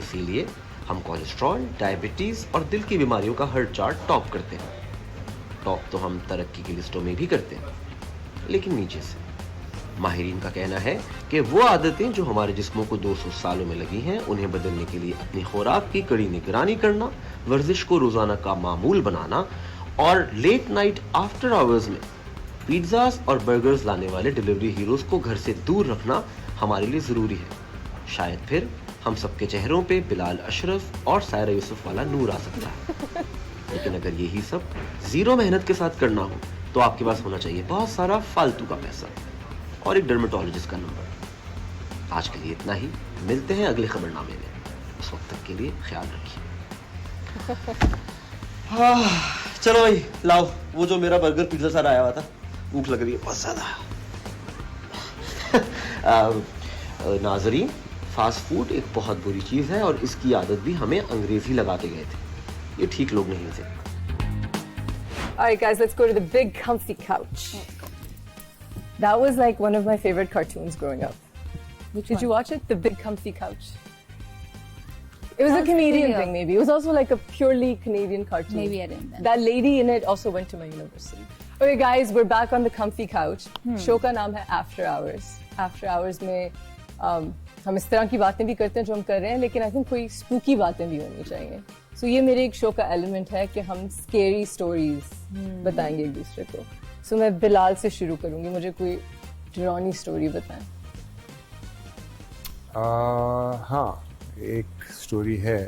इसीलिए हम कोलेस्ट्रॉल, डायबिटीज और दिल की बीमारियों का हर चार्ट टॉप करते हैं. टॉप तो हम तरक्की की लिस्टों में भी करते हैं, लेकिन नीचे से. माहिरीन का कहना है कि वो आदतें जो हमारे जिस्मों को 200 सालों में लगी हैं, उन्हें बदलने के लिए अपनी खुराक की कड़ी निगरानी करना, वर्जिश को रोजाना का मामूल बनाना और लेट नाइट आफ्टर आवर्स में पिज्जास और बर्गर्स लाने वाले डिलीवरी हीरोज को घर से दूर रखना हमारे लिए जरूरी है. शायद फिर हम सबके चेहरों पे बिलाल अशरफ और सायरा यूसुफ वाला नूर आ सकता है. लेकिन अगर यही सब जीरो मेहनत के साथ करना हो तो आपके पास होना चाहिए बहुत सारा फालतू का पैसा और एक डर्मेटोलॉजिस्ट का नंबर. आज के लिए इतना ही. मिलते हैं अगले खबरनामे में. उस वक्त तक के लिए ख्याल रखिए. चलो भाई लाओ वो जो मेरा बर्गर पिज्जा सारा आया हुआ था. भूख लग रही है बहुत ज्यादा. नाजरीन, फास्ट फूड एक बहुत बुरी चीज है और इसकी आदत भी हमें अंग्रेज ही लगा के गए थे. ये ठीक लोग नहीं थे. All right, guys, let's go to the big comfy couch. That was like one of my favorite cartoons growing up. Did you watch it? The Big Comfy Couch. It was a Canadian thing, maybe. It was also like a purely Canadian cartoon. Maybe I didn't. That lady in it also went to my university. Okay, guys, we're back on the comfy couch. Show का नाम है After Hours. After Hours में हम इस तरह की बातें भी करते हैं जो हम कर रहे हैं, लेकिन I think कोई spooky बातें भी होनी चाहिए. So ये मेरे एक शो का एलिमेंट है कि हम scary stories बताएंगे एक दूसरे को. So मैं बिलाल से शुरू करूंगी. मुझे कोई डरावनी स्टोरी बताएं. हाँ, एक स्टोरी है.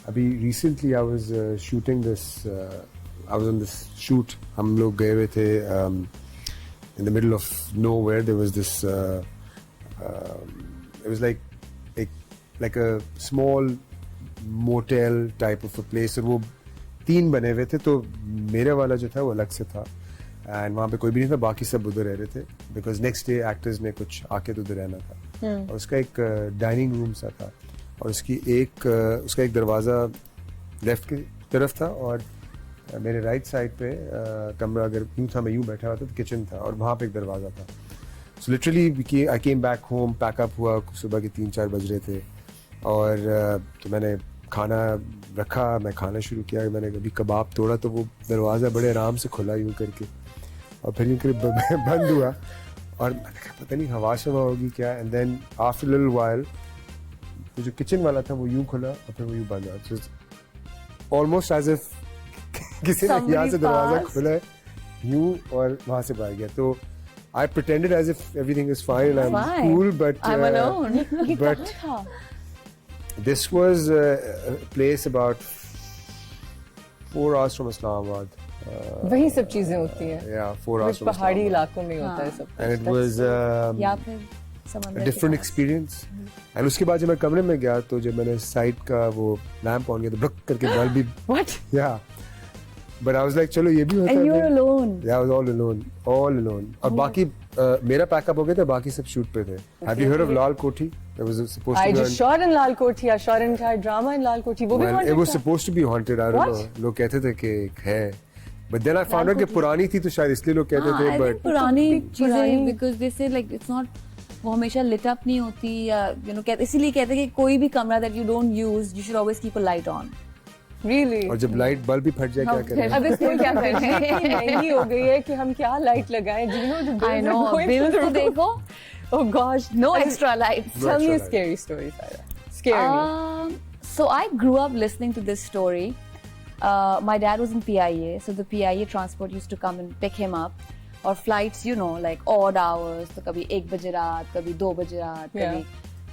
अभी recently I was shooting this, I was on this shoot. हम लोग गए हुए थे in the middle of nowhere. There was this, it was like a small motel type of a place, और वो 3 बने हुए थे. तो मेरे वाला जो था वो अलग से था, एंड वहाँ पे कोई भी नहीं था. बाकी सब उधर रह रहे थे बिकॉज नेक्स्ट डे एक्टर्स ने कुछ आके तो उधर रहना था. और उसका एक डाइनिंग रूम सा था. اور اس کا ایک دروازہ لیفٹ کی طرف تھا اور میرے رائٹ سائڈ پہ کمرہ اگر یوں تھا میں یوں بیٹھا ہوا تھا تو کچن تھا اور وہاں پہ ایک دروازہ تھا. So literally I came back home, pack up ہوا, صبح کے 3-4 بج رہے تھے اور تو میں نے کھانا رکھا, میں کھانا شروع کیا, میں نے کبھی کباب توڑا تو وہ دروازہ بڑے آرام سے کھلا یوں کر کے اور پھر یوں کر بند ہوا اور میں نے کہا پتہ نہیں ہوا شوا ہوگی کیا. And then after little while جو کچن والا تھا وہ یوں کھلا اور پھر وہ یوں بند ہوا. آلموسٹ ایز اف کسی نے یہاں سے دروازہ کھلا ہے یوں اور وہاں سے باہر گیا. تو I pretended as if everything is fine, I'm cool, but I'm alone. But this was a place about 4 hours from Islamabad. وہی سب چیزیں ہوتی ہیں. Yeah, 4 hours from پہاڑی Islamabad. علاقوں میں ہوتا ہے سب. And it was یا پھر a different experience. And اس کے بعد جب میں کمرے میں گیا تو جب میں نے سائڈ کا وہ لیمپ آن کیا تو بلک کر کے بلب بھی What? yeah. But I was like چلو یہ بھی ہوتا ہے. And you're alone. Yeah, I was all alone. اور باقی میرا پیک اپ ہو گیا تھا, باقی سب شوٹ پہ تھے. Have you heard of Lal Kothi? It was supposed to I be just shot in Lal Kothi. I shot an entire drama in Lal Kothi. وہ بھی haunted it was تھا. supposed to be haunted. I don't know. لوگ کہتے تھے کہ ہے. But then I found out کہ پرانی تھی تو شاید اس لیے لوگ کہتے تھے. I think But پرانی چیزیں because they say like it's not وہ ہمیشہ lit up نہیں ہوتی یا اسی لیے کہتے ہیں کہ کوئی بھی کمرہ that you don't use you should always keep a light on. Really? اور جب لائٹ بلب بھی پھٹ جائے کیا کریں. اب اس میں کیا کریں, اتنی مہنگی ہو گئی ہے کہ ہم کیا لائٹ لگائیں. Do you know the I bills know, are going bills through تو the roof? دیکھو. Oh gosh. No extra lights. Tell me a scary story, Sarah. Scare me. So I grew up listening to this story. My dad was in PIA, so the PIA transport used to come and pick him up. Or flights, you know, like odd hours. So kabhi 1 baje raat, kabhi 2 baje raat, kabhi.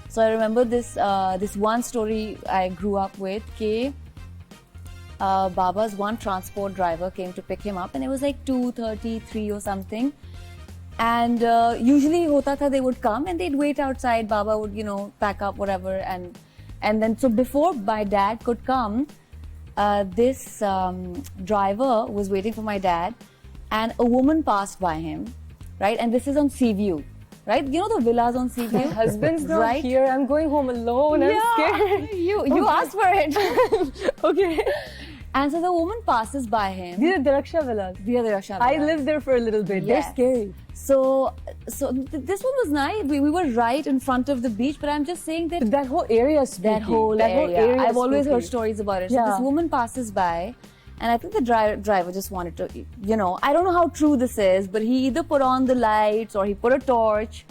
So I remember this one story I grew up with ke Baba's one transport driver came to pick him up and it was like 2:30, 3 or something. And usually hota tha they would come and they'd wait outside. Baba would, pack up whatever and then so before my dad could come, this driver was waiting for my dad and a woman passed by him, right? And this is on Seaview, right? You know the villas on Seaview? My husband's not right? here. I'm going home alone. I'm scared. You asked for it. Okay. And so the woman passes by him. These are Daraksha villas. I lived there for a little bit. Yeah. They're scary. So this one was nice. We were right in front of the beach, but I'm just saying that That whole area is spooky. that whole area. I've always spooky. heard stories about it. So Yeah. this woman passes by, and I think the driver just wanted to, I don't know how true this is, but he either put on the lights or he put a torch.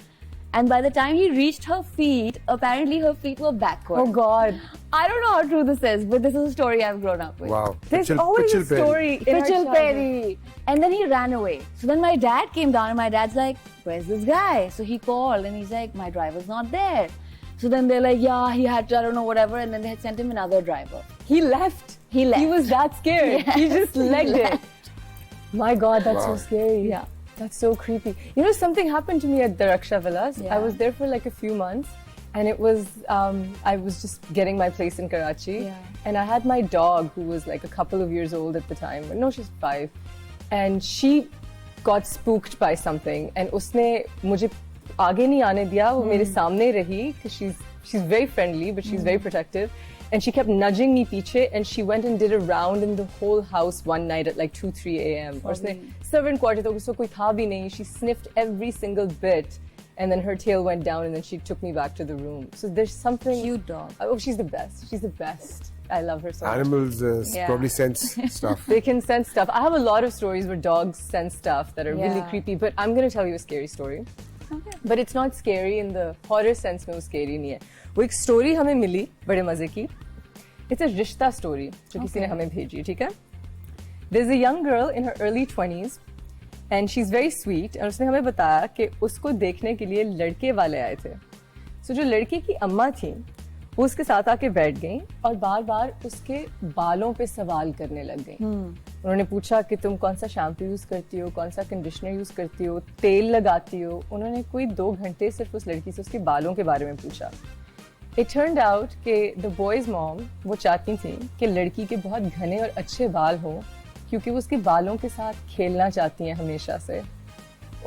And by the time he reached her feet, apparently her feet were backward. Oh God. I don't know how true this is, but this is a story I've grown up with. wow. There's always a story in our Pichal childhood. Perry. And then he ran away. So then my dad came down and my dad's like, where's this guy? So he called and he's like, my driver's not there. So then they're like, yeah, he had to, I don't know, whatever. And then they had sent him another driver. He left. He left. He was that scared. Yeah. He just legged it. My God, that's Wow. so scary. Yeah. That's so creepy. You know, something happened to me at the Raksha Villas. Yeah. I was there for like a few months. And it was, I was just getting my place in Karachi. Yeah. And I had my dog who was like a couple of years old at the time. No, she's 5. And she got spooked by something. And usne mujhe aage nahi aane diya. Wo mere samne rahi. Because she's very friendly, but she's very protective. And she kept nudging me piche. And she went and did a round in the whole house one night at like 2-3 a.m. Aur usne servant quarter tak usko koi tha bhi nahi. She sniffed every single bit. And then her tail went down and then she took me back to the room. So there's something... Cute dog. Oh, she's the best. She's the best. I love her so much. Animals Yeah. probably sense stuff. They can sense stuff. I have a lot of stories where dogs sense stuff that are really Yeah. creepy. But I'm going to tell you a scary story. Okay. But it's not scary in the horror sense में वो scary नहीं है. वो एक story हमें मिली बड़े मजे की. It's a रिश्ता story जो किसी ने हमें भेजी, ठीक है? There's a young girl in her early 20s and she's very sweet. और उसने हमें बताया कि उसको देखने के लिए लड़के वाले आए थे. So जो लड़के की अम्मा थी वो उसके साथ आके बैठ गई और बार बार उसके बालों पे सवाल करने लग गई. उन्होंने पूछा कि तुम कौन सा शैम्पू यूज करती हो, कौन सा कंडीशनर यूज करती हो, तेल लगाती हो. उन्होंने कोई 2 घंटे सिर्फ उस लड़की से उसके बालों के बारे में पूछा. It turned out कि the boy's mom वो चाहती थी कि लड़की के बहुत घने और अच्छे बाल हों क्योंकि वो उसके बालों के साथ खेलना चाहती हैं हमेशा से.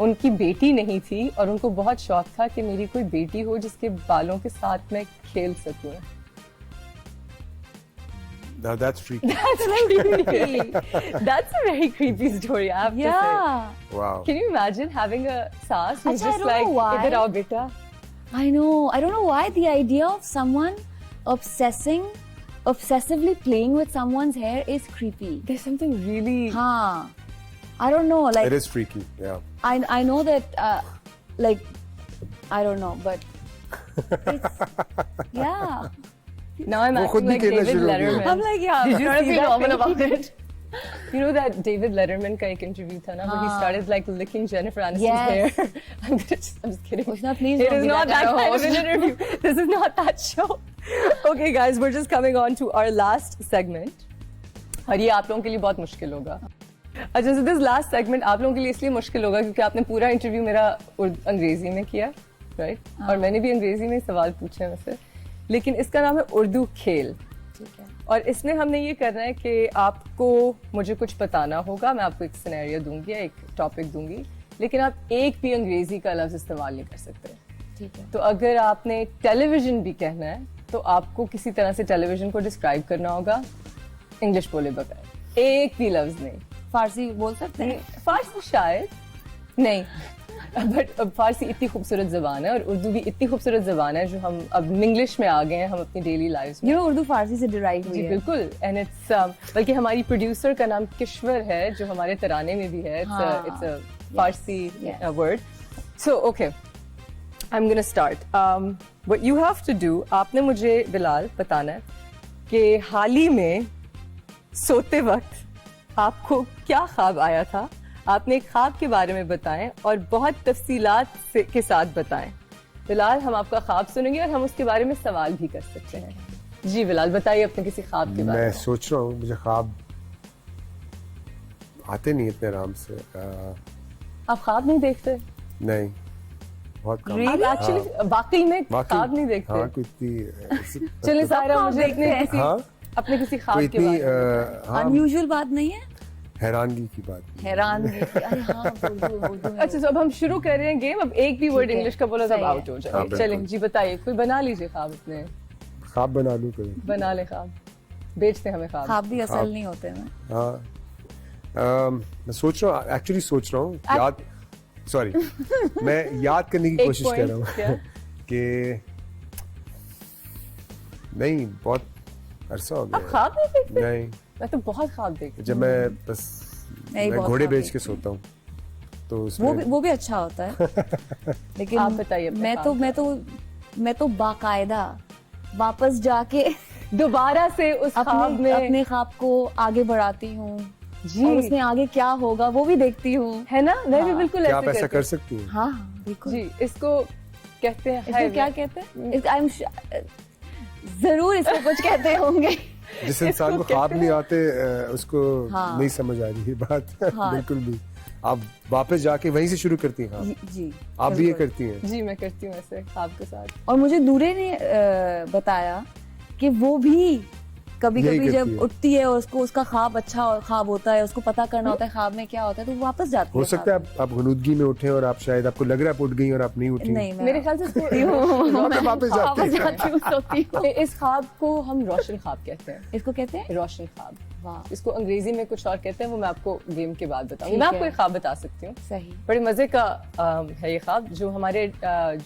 उनकी बेटी नहीं थी और उनको बहुत शौक था कि मेरी कोई बेटी हो जिसके बालों के साथ मैं खेल सकूं. Now that's freaky. That's creepy. That's a very creepy story, I have to say. Yeah. Wow. Can you imagine having a saas who's Achha, I just don't like, know why. idhar aao beta? I know. I don't know why the idea of someone obsessively playing with someone's hair is creepy. There's something really... Haan. I don't know. Like It is freaky. Yeah. I know that like I don't know, but it's yeah. Now I'm وہ خود acting بھی like kehna David shuru ho gaya. Letterman. I'm like, yeah, Did you trying to see be that normal thing? about it. You know that David Letterman ka ek interview tha na, where he started like licking Jennifer Aniston's Yes. hair. I'm just kidding. Usna, please It don't is be not that that kind of kind of an interview. This is not that show. Okay guys, we're just coming on to our last segment. اور یہ آپ لوگوں کے لیے بہت مشکل ہوگا. اچھا so this last segment آپ لوگوں کے لیے اس لیے مشکل ہوگا کیونکہ آپ نے پورا انٹرویو میرا انگریزی میں کیا, رائٹ, اور میں نے بھی انگریزی میں سوال پوچھے ہیں ویسے, لیکن اس کا نام ہے اردو کھیل. اور اس میں ہم نے یہ کرنا ہے کہ آپ کو مجھے کچھ بتانا ہوگا, میں آپ کو ایک سینیریو دوں گی, ایک ٹاپک دوں گی, لیکن آپ ایک بھی انگریزی کا لفظ استعمال نہیں کر سکتے. ٹھیک ہے. تو اگر آپ نے ٹیلی ویژن بھی کہنا ہے تو آپ کو کسی طرح سے ٹیلی ویژن کو ڈسکرائب کرنا ہوگا انگلش بولے بغیر, ایک بھی لفظ نہیں. فارسی بول سکتے ہیں؟ فارسی شاید نہیں, بٹ فارسی اتنی خوبصورت زبان ہے اور اردو بھی اتنی خوبصورت زبان ہے جو ہم اب انگلش میں آ گئے ہیں ہم اپنی ڈیلی لائف میں. اردو فارسی سے ڈرائیو جی ہوئی ہے. بالکل, اینڈ اٹس بلکہ ہماری پروڈیوسر کا نام کشور ہے جو ہمارے ترانے میں بھی ہے, it's a Farsi word. So okay, I'm gonna start. What you have to do, آپ نے مجھے بلال بتانا ہے کہ حال ہی میں سوتے وقت آپ کو کیا خواب آیا تھا. آپ نے ایک خواب کے بارے میں بتائیں اور بہت تفصیلات کے ساتھ بتائیں. بلال, ہم آپ کا خواب سنیں گے اور ہم اس کے بارے میں سوال بھی کر سکتے ہیں. جی بلال, بتائیے اپنے کسی خواب کے بارے میں میں. سوچ رہا ہوں, مجھے خواب آتے نہیں اتنے آرام سے. آپ خواب نہیں دیکھتے؟ نہیں, بہت کم. آپ ایکچولی واقعی میں خواب نہیں دیکھتے؟ ہاں, کوئی اتنی چلیں سارا, مجھے اپنے کسی خواب کوئی کے اتنی بارے میں. انیوژل بات نہیں ہے, حیرانگی کی بات. حیران. اچھا تو اب ہم شروع کر رہے ہیں گیم. اب ایک بھی ورڈ انگلش کا بولا تو آؤٹ ہو جائے. چلیں جی بتائیے, کوئی بنا لیجیے خواب اپنے. خواب بنا لوں کوئی. بنا لیں خواب, بیچتے ہمیں خواب. خواب بھی اصل نہیں ہوتے ہیں. ہاں, میں سوچ رہا ہوں, ایکچولی سوچ رہا ہوں یاد, سوری میں یاد کرنے کی کوشش کر رہا ہوں کہ نہیں, بہت عرصہ ہو گیا. خواب نہیں دیکھتے؟ نہیں, میں تو بہت خواب دیکھتی جب میں بس میں گھوڑے بیچ کے سوتا ہوں تو اس میں وہ بھی اچھا ہوتا ہے. لیکن آپ بتائیے. میں تو باقاعدہ واپس جا کے دوبارہ سے اس خواب میں اپنے خواب کو آگے بڑھاتی ہوں. جی, اور اس میں آگے کیا ہوگا وہ بھی دیکھتی ہوں, ہے نا, میں بھی بالکل کیا آپ ایسا ایسے کر سکتی ہیں؟ ہاں بالکل. جی, اس کو کہتے ہیں, اس کو کیا کہتے ہیں؟ ضرور اس کو کچھ کہتے ہوں گے. جس انسان کو خواب نہیں آتے اس کو نہیں سمجھ آ رہی یہ بات. بالکل بھی. آپ واپس جا کے وہیں سے شروع کرتی ہیں خواب. جی, آپ بھی یہ کرتی ہیں؟ جی میں کرتی ہوں ایسے خواب کے ساتھ. اور مجھے دورے نے بتایا کہ وہ بھی کبھی کبھی جب اٹھتی ہے اور اس کو اس کا خواب اچھا خواب ہوتا ہے, اس کو پتا کرنا ہوتا ہے خواب میں کیا ہوتا ہے, تو وہ واپس جاتی ہے. ہو سکتا ہے آپ غنودگی میں اٹھیں اور آپ شاید آپ کو لگ رہا ہے آپ اٹھ گئی اور آپ نہیں اٹھی. نہیں, میرے خیال سے واپس جاتی ہوں. اس خواب کو ہم روشن خواب کہتے ہیں. اس کو کہتے ہیں روشن خواب. واہ, اس کو انگریزی میں کچھ اور کہتے ہیں, وہ میں آپ کو گیم کے بعد بتاؤں گی. میں آپ کو ایک خواب بتا سکتی ہوں, صحیح. بڑے مزے کا ہے یہ خواب, جو ہمارے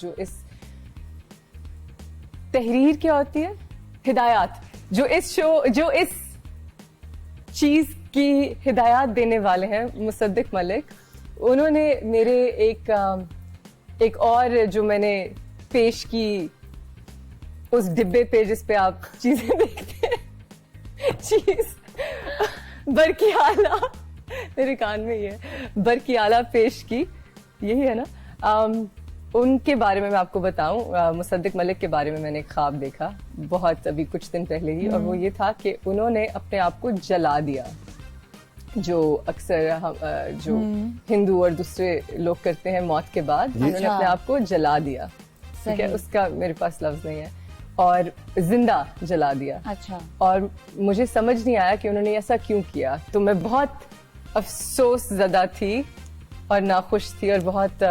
جو اس تحریر کیا ہوتی ہے, ہدایات, جو اس چیز کی ہدایات دینے والے ہیں مصدق ملک, انہوں نے میرے ایک اور جو میں نے پیش کی اس ڈبے پہ جس پہ آپ چیزیں دیکھتے ہیں, چیز برقی آلہ, میرے کان میں یہ برقی آلہ پیش کی, یہی ہے نا, ان کے بارے میں آپ کو بتاؤں. مصدق ملک کے بارے میں نے ایک خواب دیکھا بہت ابھی کچھ دن پہلے ہی, اور وہ یہ تھا کہ انہوں نے اپنے آپ کو جلا دیا, جو اکثر جو ہندو اور دوسرے لوگ کرتے ہیں موت کے بعد, انہوں نے اپنے آپ کو جلا دیا. ٹھیک ہے, اس کا میرے پاس لفظ نہیں ہے, اور زندہ جلا دیا. اچھا. اور مجھے سمجھ نہیں آیا کہ انہوں نے ایسا کیوں کیا, تو میں بہت افسوس زدہ تھی اور ناخوش تھی اور بہت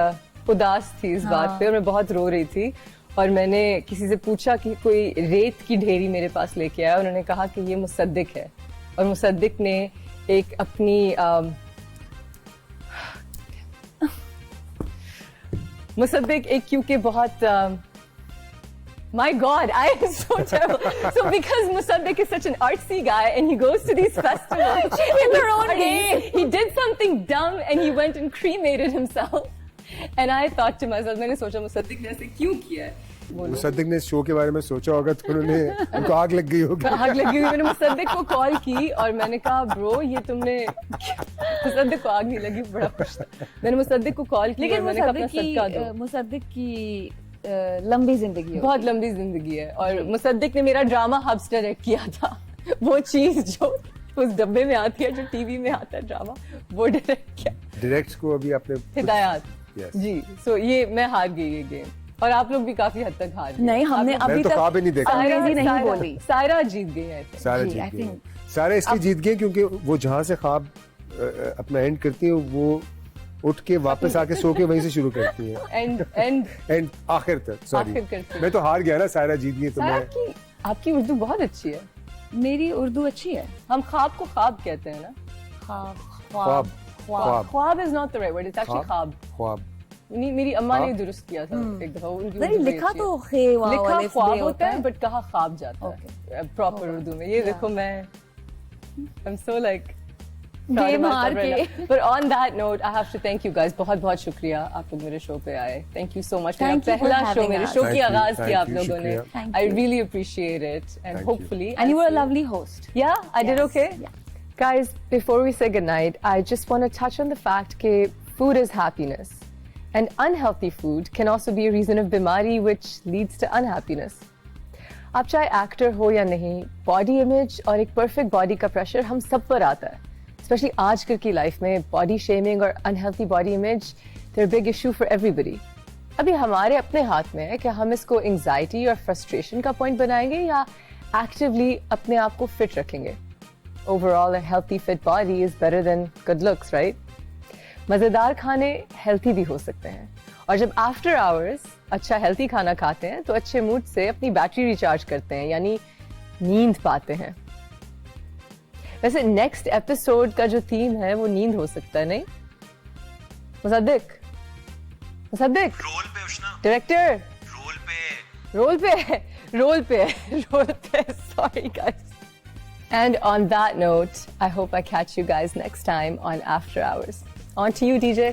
اداس تھی اس بات پہ, اور میں بہت رو رہی تھی. اور میں نے کسی سے پوچھا کہ کوئی ریت کی ڈھیری میرے پاس لے کے آیا, انہوں نے کہا کہ یہ مصدق ہے, اور مصدق نے ایک اپنی مصدق ایک کیونکہ بہت my God, I am so terrible. So because Musaddiq is such an artsy guy and he goes to these festivals in their own way, he did something dumb and he went and cremated himself. And I thought to myself, میں نے سوچا مصدق نے ایسے کیوں کیا ہے. مصدق نے شو کے بارے میں سوچا ہوگا تو انہوں نے ان کو آگ لگ گئی ہوگی. آگ لگی ہوئی. میں نے مصدق کو کال کی اور میں نے کہا برو یہ تم نے, مصدق کو آگ نہیں لگی, بڑا خوش تھا. میں نے مصدق کو کال کی اور میں نے کہا اپنا صدقہ دو. مصدق کی لمبی زندگی ہے, بہت لمبی زندگی ہے. اور مصدق نے میرا ڈرامہ ہبس ڈائریکٹ کیا تھا, وہ چیز جو اس ڈبے میں آتی ہے جو ٹی وی میں آتا ہے ڈرامہ, وہ ڈائریکٹ کیا. ڈائریکٹ کو ابھی آپ نے ہدایات جی. سو یہ میں ہار گئی یہ گیم, اور آپ لوگ بھی کافی حد تک ہار گئے. نہیں ہم نے ابھی تو خواب ہی نہیں دیکھا. نہیں بولی. سائرہ جیت گئی ہے. سارے جیت گئے, سارے اس لیے جیت گئے کیونکہ وہ جہاں سے خواب اپنا اینڈ کرتی ہیں وہ اٹھ کے واپس آ کے سو کے وہیں سے شروع کرتی ہیں اینڈ آخر تک. سوری میں تو ہار گیا نا, سائرہ جیت گئی. تو میں آپ کی اردو بہت اچھی ہے. میری اردو اچھی ہے. ہم خواب کو خواب کہتے ہیں نا. خواب خواب is not the right word, it's actually خواب. خواب میری اماں نے درست کیا تھا ایک دفعہ. نہیں لکھا تو لکھا خواب ہوتا ہے بٹ کہا خواب جاتا ہے پراپر اردو میں. یہ دیکھو میں I'm so like But on that note, I have to thank you guys. بہت بہت شکریہ آپ لوگ میرے شو پہ آئے. Thank you so much. میرا پہلا شو, میرے شو کی آغاز کی آپ لوگوں نے. I really appreciate it and hopefully. And you were a lovely host. Yeah, I did okay. Guys, before we say goodnight, I just want to touch on the fact that food is happiness. And unhealthy food can also be a reason of بیماری which leads to unhappiness. آپ چاہے actor ہو یا نہیں, body image اور ایک perfect body کا pressure ہم سب پر آتا ہے. اسپیشلی آج کل کی لائف میں باڈی شیمنگ اور unhealthy body image their big issue for ایوری بڈی. ابھی ہمارے اپنے ہاتھ میں ہے کہ ہم اس کو انگزائٹی اور فرسٹریشن کا پوائنٹ بنائیں گے یا ایکٹیولی اپنے آپ کو فٹ رکھیں گے. Overall a healthy fit body is better than good looks, right. مزیدار کھانے ہیلتھی بھی ہو سکتے ہیں, اور جب آفٹر آورس اچھا ہیلتھی کھانا کھاتے ہیں تو اچھے موڈ سے اپنی بیٹری ریچارج کرتے ہیں, یعنی نیند پاتے ہیں. ویسے نیکسٹ ایپیسوڈ کا جو تھیم ہے وہ نیند ہو سکتا ہے, نہیں مصدق؟ مصدق رول پہ اشنا, ڈائریکٹر رول پہ Sorry guys. And on that note, I hope I catch you guys next time on After Hours. On to you, DJ.